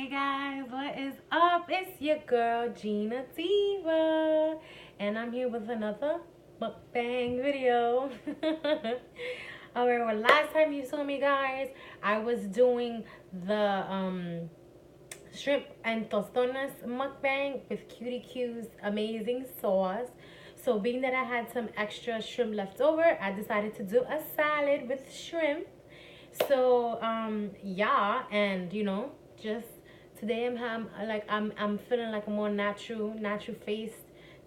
Hey guys, what is up? It's your girl DineDiva, and I'm here with another mukbang video. Alright, well, last time you saw me, guys, I was doing the shrimp and tostones mukbang with Cutie Q's amazing sauce. So being that I had some extra shrimp left over, I decided to do a salad with shrimp. So yeah, and just today I'm feeling like a more natural face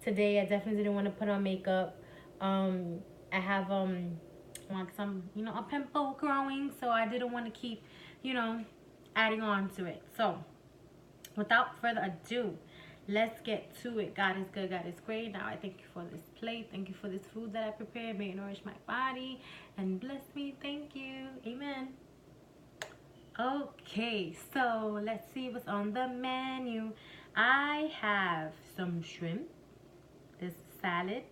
today. I definitely didn't want to put on makeup. I have like some a pimple growing, so I didn't want to keep adding on to it. So without further ado, let's get to it. God is good, God is great. Now I thank you for this plate. Thank you for this food that I prepared. May it nourish my body and bless me. Thank you. Amen. Okay, so let's see what's on the menu. I have some shrimp. This salad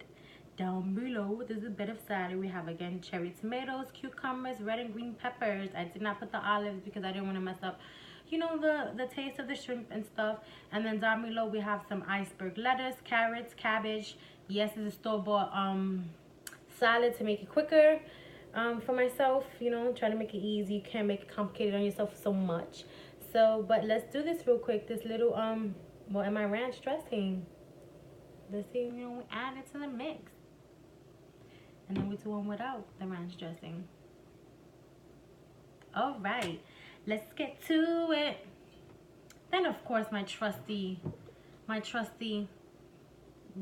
down below. This is a bit of salad. We have again cherry tomatoes, cucumbers, red and green peppers. I did not put the olives because I didn't want to mess up the taste of the shrimp and stuff. And then down below we have some iceberg lettuce, carrots, cabbage. Yes, it's a store-bought salad to make it quicker. For myself, try to make it easy. You can't make it complicated on yourself so much. So, but let's do this real quick. This little well, in my ranch dressing. Let's see, we add it to the mix. And then we do one without the ranch dressing. All right, let's get to it. Then of course my trusty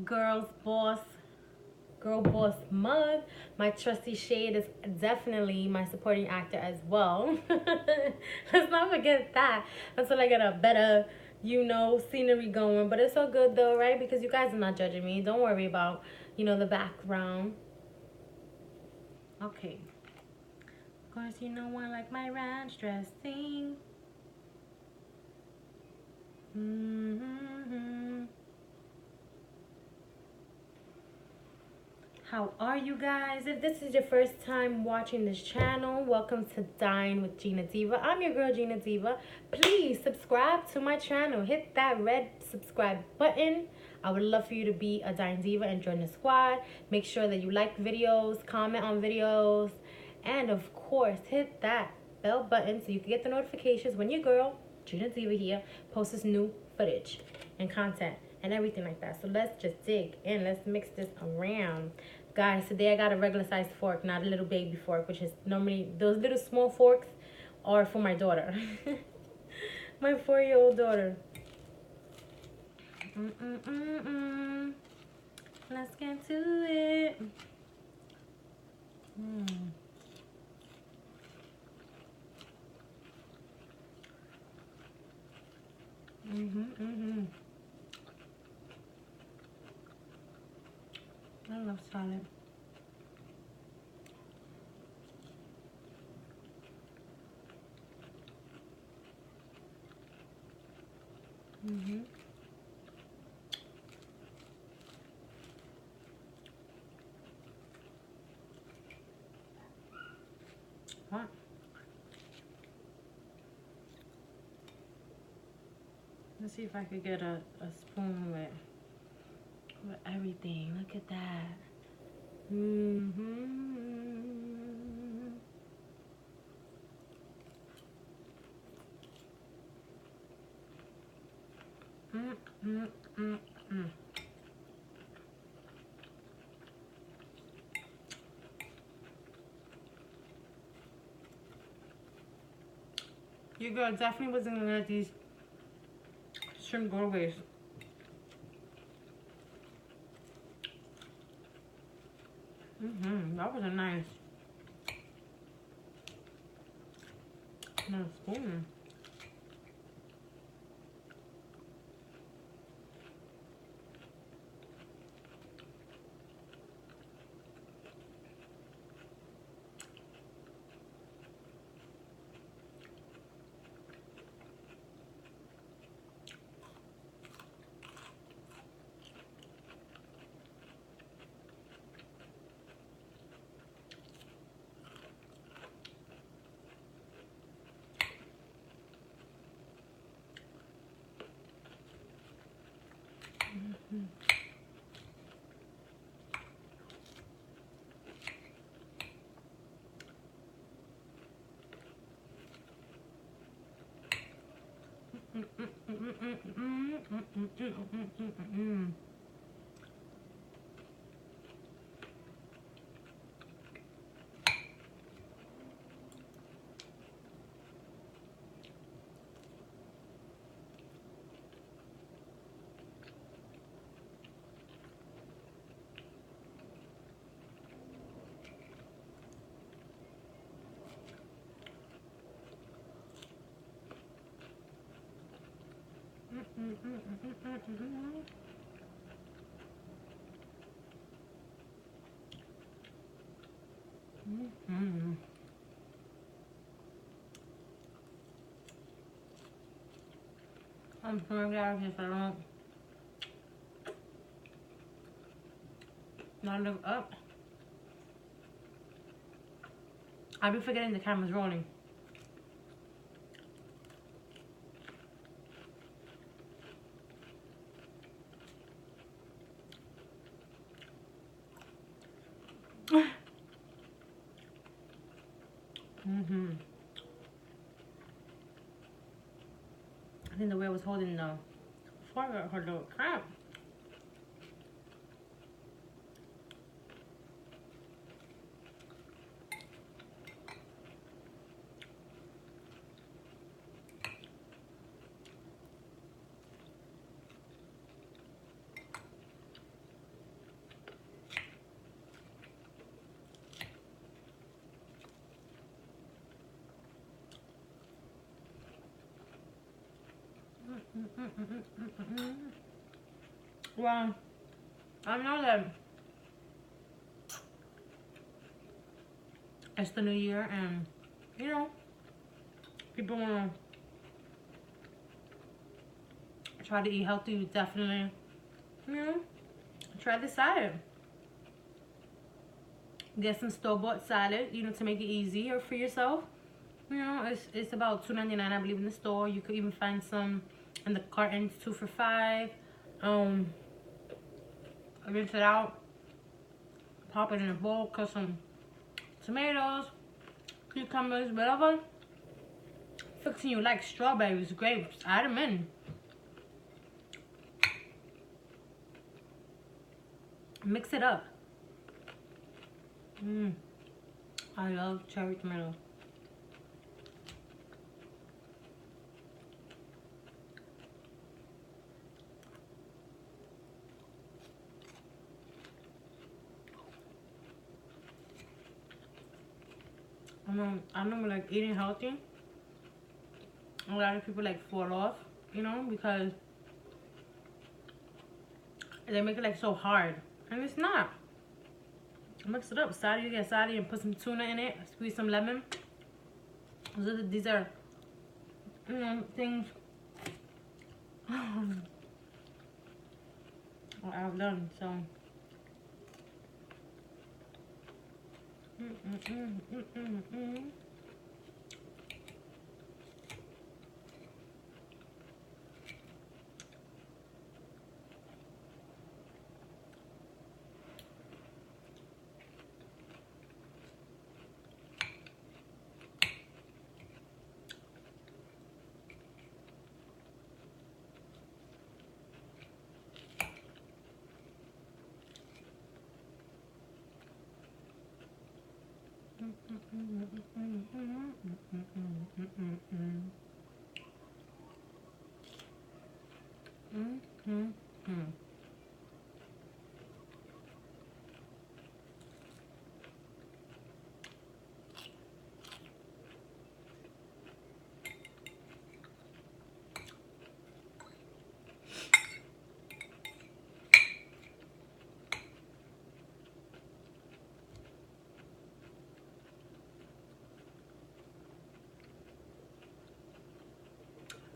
girl boss mug. My trusty shade is definitely my supporting actor as well. Let's not forget that until I get a better scenery going. But it's all good though, right? Because you guys are not judging me. Don't worry about the background. Okay, of course I like my ranch dressing. How are you guys? If this is your first time watching this channel, welcome to Dine with DineDiva. I'm your girl DineDiva. Please subscribe to my channel. Hit that red subscribe button. I would love for you to be a DineDiva and join the squad. Make sure that you like videos, comment on videos, and of course hit that bell button so you can get the notifications when your girl DineDiva here posts this new footage and content and everything like that. So let's just dig in. Let's mix this around. Guys, today I got a regular sized fork, not a little baby fork, which is normally those little small forks are for my daughter. My 4-year-old daughter. Let's get to it. I love salad. What? Let's see if I could get a spoon with everything. Look at that. Your girl definitely wasn't gonna let these shrimp go to waste. That was a nice spoon. I'm so glad if I don't not look up. I'll be forgetting the camera's rolling. I think the way I was holding the fork her little crap. Well, I know that it's the new year and, you know, people want to try to eat healthy. Definitely, you know, try this salad. Get some store-bought salad, you know, to make it easier for yourself. You know, it's about $2.99, I believe, in the store. You could even find some in the cartons, 2 for $5. Rinse it out, pop it in a bowl, cut some tomatoes, cucumbers, whatever. Fixing you like strawberries, grapes, add them in. Mix it up. I love cherry tomato. I know like eating healthy, a lot of people like fall off, you know, because they make it like so hard, and it's not. Mix it up. Sadi, you get sadi and put some tuna in it. Squeeze some lemon. These are, you know, things I've done. So.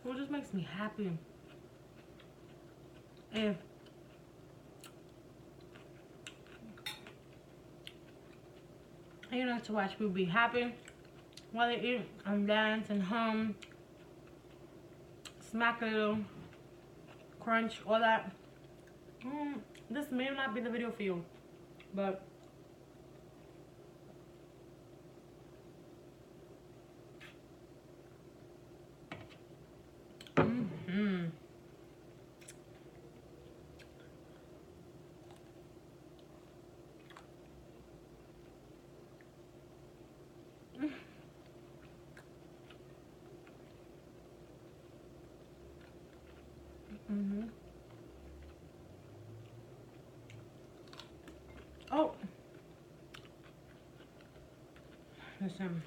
Food just makes me happy. If you like to watch people be happy while they eat and dance and hum, smack a little, crunch, all that, this may not be the video for you, but Mm-hmm. Oh. Listen.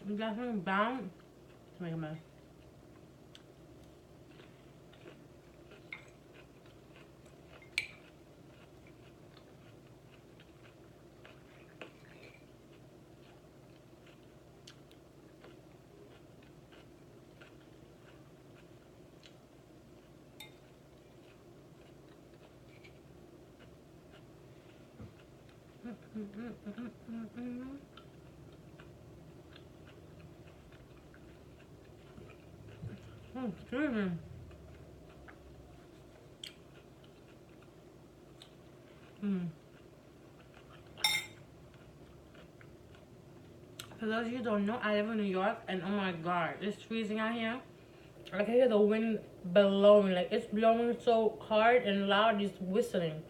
That's something bound. Let's make a mess. Excuse me. For those of you who don't know, I live in New York, and oh my god, it's freezing out here. I can hear the wind blowing, like it's blowing so hard and loud, it's whistling.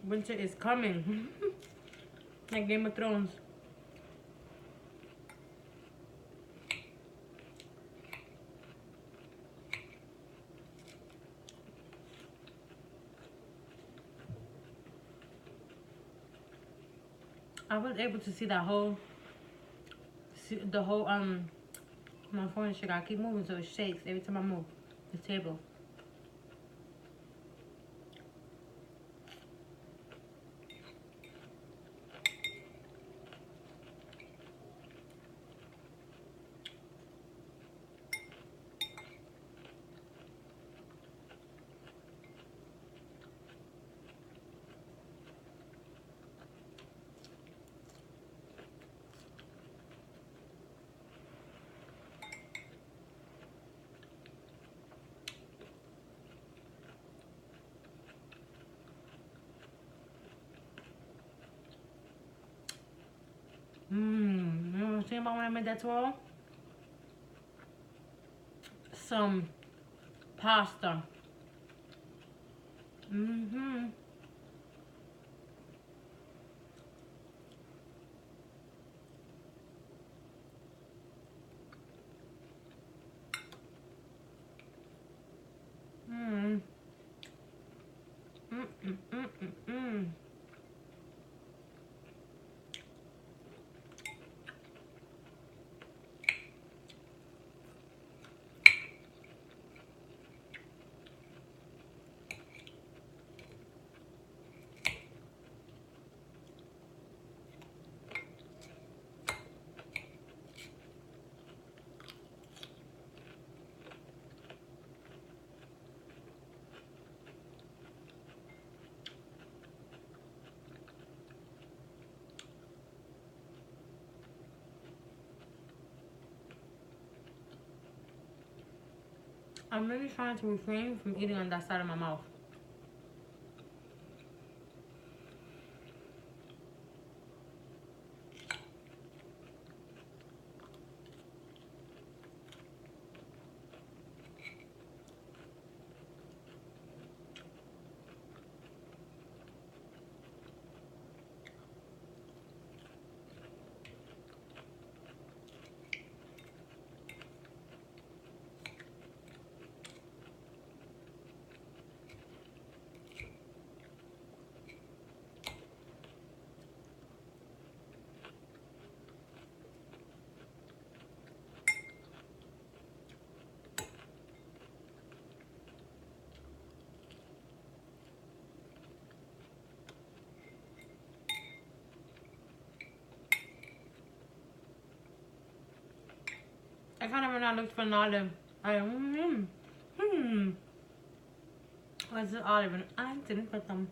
Winter is coming. Like Game of Thrones. I was able to see that whole, my phone shit. I keep moving so it shakes every time I move the table. You know what I'm saying about when I made that twirl? Some pasta. Mm-hmm. Mm. Mm. I'm really trying to refrain from eating on that side of my mouth. I kind of when I looked for an olive. Where's the olive? And I didn't put them.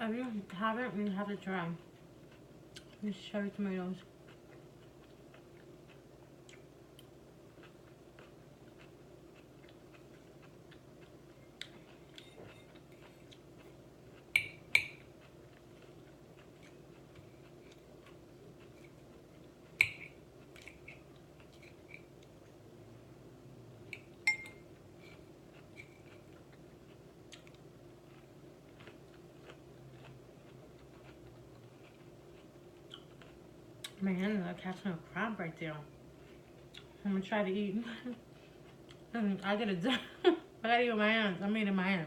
If you haven't, you have to try. These cherry tomatoes. My hands are catching a cramp right there. I'm gonna try to eat. I gotta do. I gotta eat with my hands. I made it in my hand.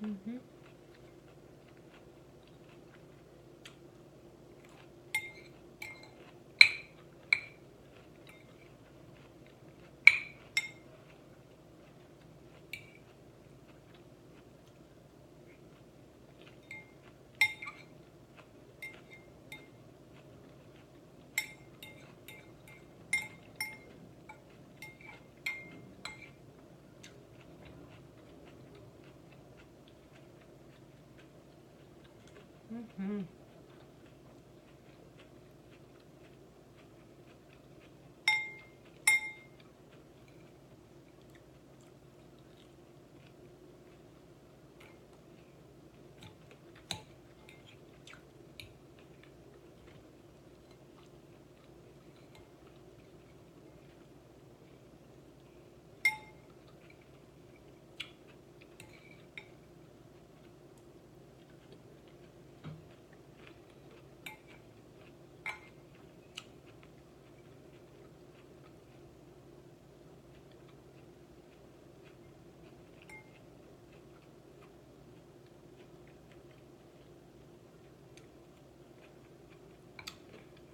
Mm-hmm. Mm-hmm.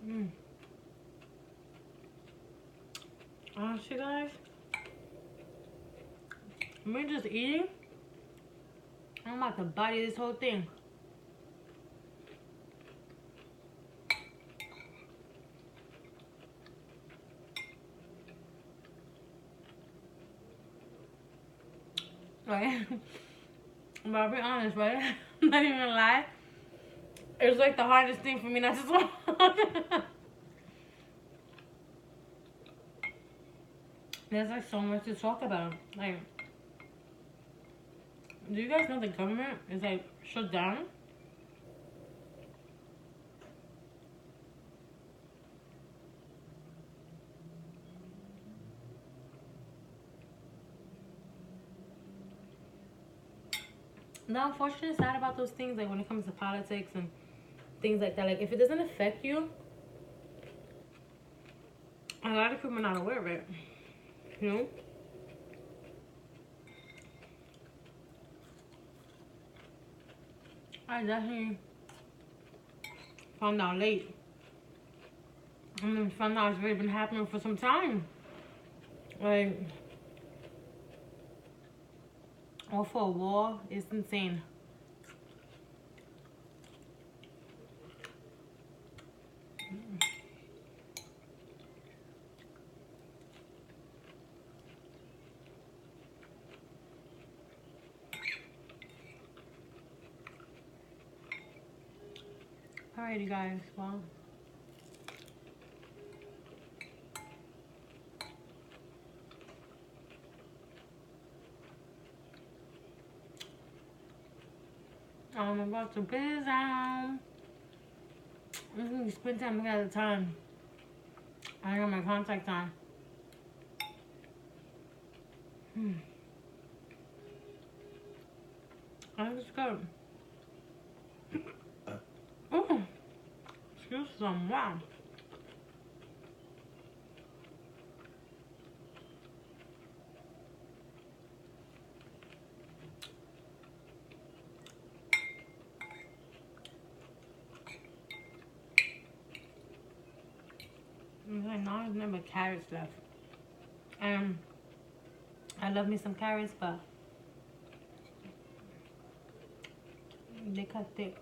Mm. Honestly, guys, me just eating, I'm about to body this whole thing. Right? But I'll be honest, right? I'm not even gonna lie. It's like the hardest thing for me not to swallow. There's like so much to talk about. Like, do you guys know the government is like shut down? The unfortunate side about those things, like when it comes to politics and things like that, like if it doesn't affect you, a lot of people are not aware of it. You know? I definitely found out late. I mean, found out it's really been happening for some time. Like, all for a war, it's insane. Alrighty, guys. Well, I'm about to biz out. Spend time together time. I got my contact on. I think it's good. Oh, excuse some. Wow. Like, now there's never carrots left. I love me some carrots, but they cut thick.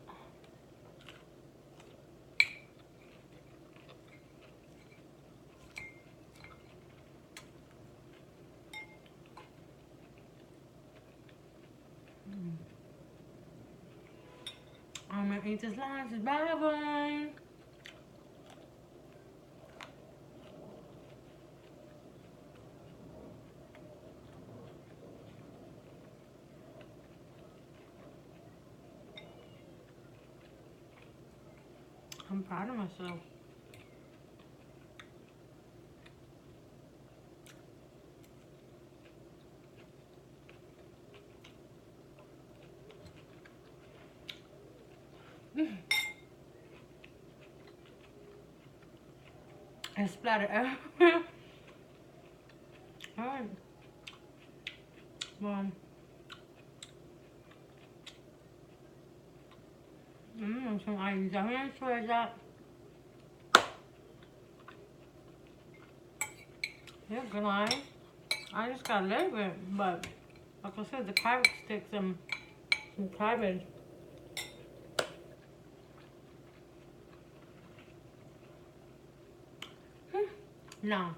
I'm gonna eat this lunch. Bye bye. I'm proud of myself. And splatter everywhere. Alright. Well. Some items. I'm gonna swear that. Yeah, good line. I just got a little bit, but like I said, the carrot sticks and some cabbage. Now,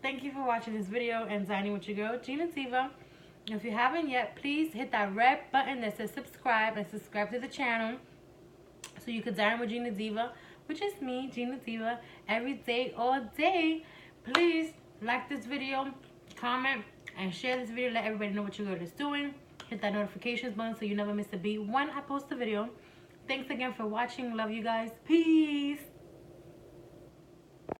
thank you for watching this video and dining with your girl, DineDiva. If you haven't yet, please hit that red button that says subscribe and subscribe to the channel so you can dine with DineDiva, which is me, DineDiva, every day, all day. Please like this video, comment, and share this video. Let everybody know what your girl is doing. Hit that notifications button so you never miss a beat when I post a video. Thanks again for watching. Love you guys. Peace.